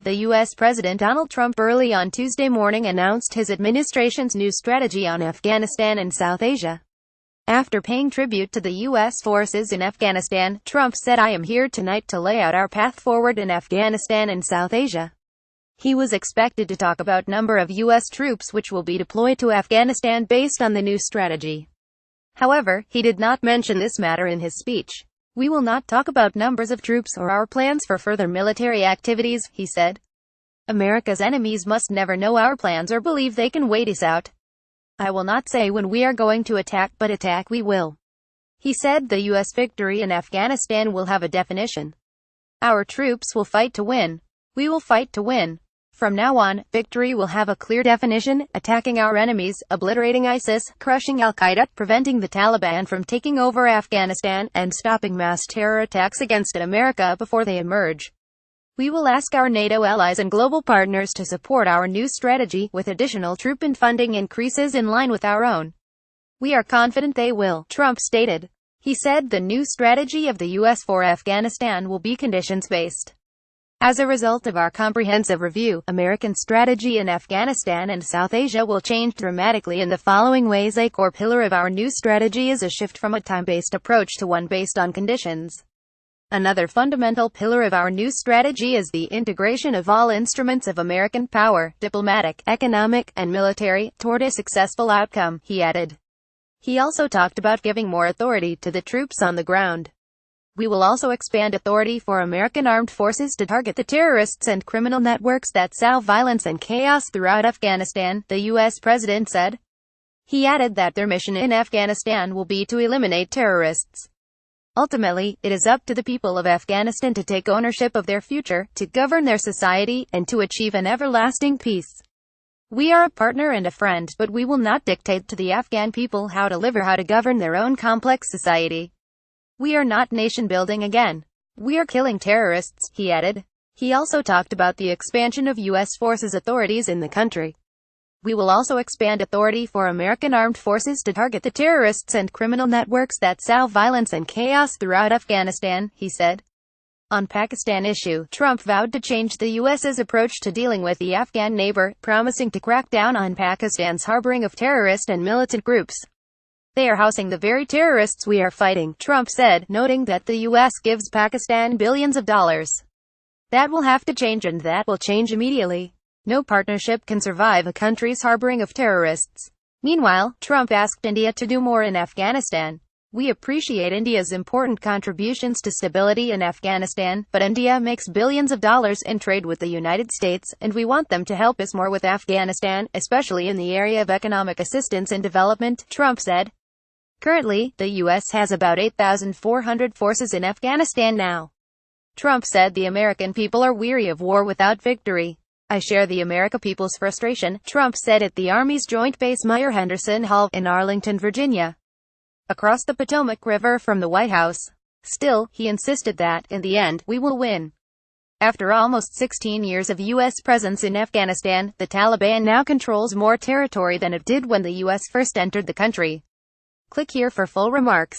The U.S. President Donald Trump early on Tuesday morning announced his administration's new strategy on Afghanistan and South Asia. After paying tribute to the U.S. forces in Afghanistan, Trump said, "I am here tonight to lay out our path forward in Afghanistan and South Asia." He was expected to talk about number of U.S. troops which will be deployed to Afghanistan based on the new strategy. However, he did not mention this matter in his speech. "We will not talk about numbers of troops or our plans for further military activities," he said. "America's enemies must never know our plans or believe they can wait us out. I will not say when we are going to attack, but attack we will." He said the U.S. victory in Afghanistan will have a definition. "Our troops will fight to win. We will fight to win. From now on, victory will have a clear definition: attacking our enemies, obliterating ISIS, crushing Al-Qaeda, preventing the Taliban from taking over Afghanistan, and stopping mass terror attacks against America before they emerge. We will ask our NATO allies and global partners to support our new strategy, with additional troop and funding increases in line with our own. We are confident they will," Trump stated. He said the new strategy of the U.S. for Afghanistan will be conditions-based. "As a result of our comprehensive review, American strategy in Afghanistan and South Asia will change dramatically in the following ways. A core pillar of our new strategy is a shift from a time-based approach to one based on conditions. Another fundamental pillar of our new strategy is the integration of all instruments of American power, diplomatic, economic, and military, toward a successful outcome," he added. He also talked about giving more authority to the troops on the ground. "We will also expand authority for American armed forces to target the terrorists and criminal networks that sow violence and chaos throughout Afghanistan," the U.S. president said. He added that their mission in Afghanistan will be to eliminate terrorists. "Ultimately, it is up to the people of Afghanistan to take ownership of their future, to govern their society, and to achieve an everlasting peace. We are a partner and a friend, but we will not dictate to the Afghan people how to live or how to govern their own complex society. We are not nation-building again. We are killing terrorists," he added. He also talked about the expansion of U.S. forces authorities in the country. "We will also expand authority for American armed forces to target the terrorists and criminal networks that sow violence and chaos throughout Afghanistan," he said. On Pakistan issue, Trump vowed to change the U.S.'s approach to dealing with the Afghan neighbor, promising to crack down on Pakistan's harboring of terrorist and militant groups. "They are housing the very terrorists we are fighting," Trump said, noting that the U.S. gives Pakistan billions of dollars. "That will have to change, and that will change immediately. No partnership can survive a country's harboring of terrorists." Meanwhile, Trump asked India to do more in Afghanistan. "We appreciate India's important contributions to stability in Afghanistan, but India makes billions of dollars in trade with the United States, and we want them to help us more with Afghanistan, especially in the area of economic assistance and development," Trump said. Currently, the U.S. has about 8,400 forces in Afghanistan now. Trump said the American people are weary of war without victory. "I share the American people's frustration," Trump said at the Army's Joint Base Myer-Henderson Hall, in Arlington, Virginia, across the Potomac River from the White House. Still, he insisted that, in the end, we will win. After almost 16 years of U.S. presence in Afghanistan, the Taliban now controls more territory than it did when the U.S. first entered the country. Click here for full remarks.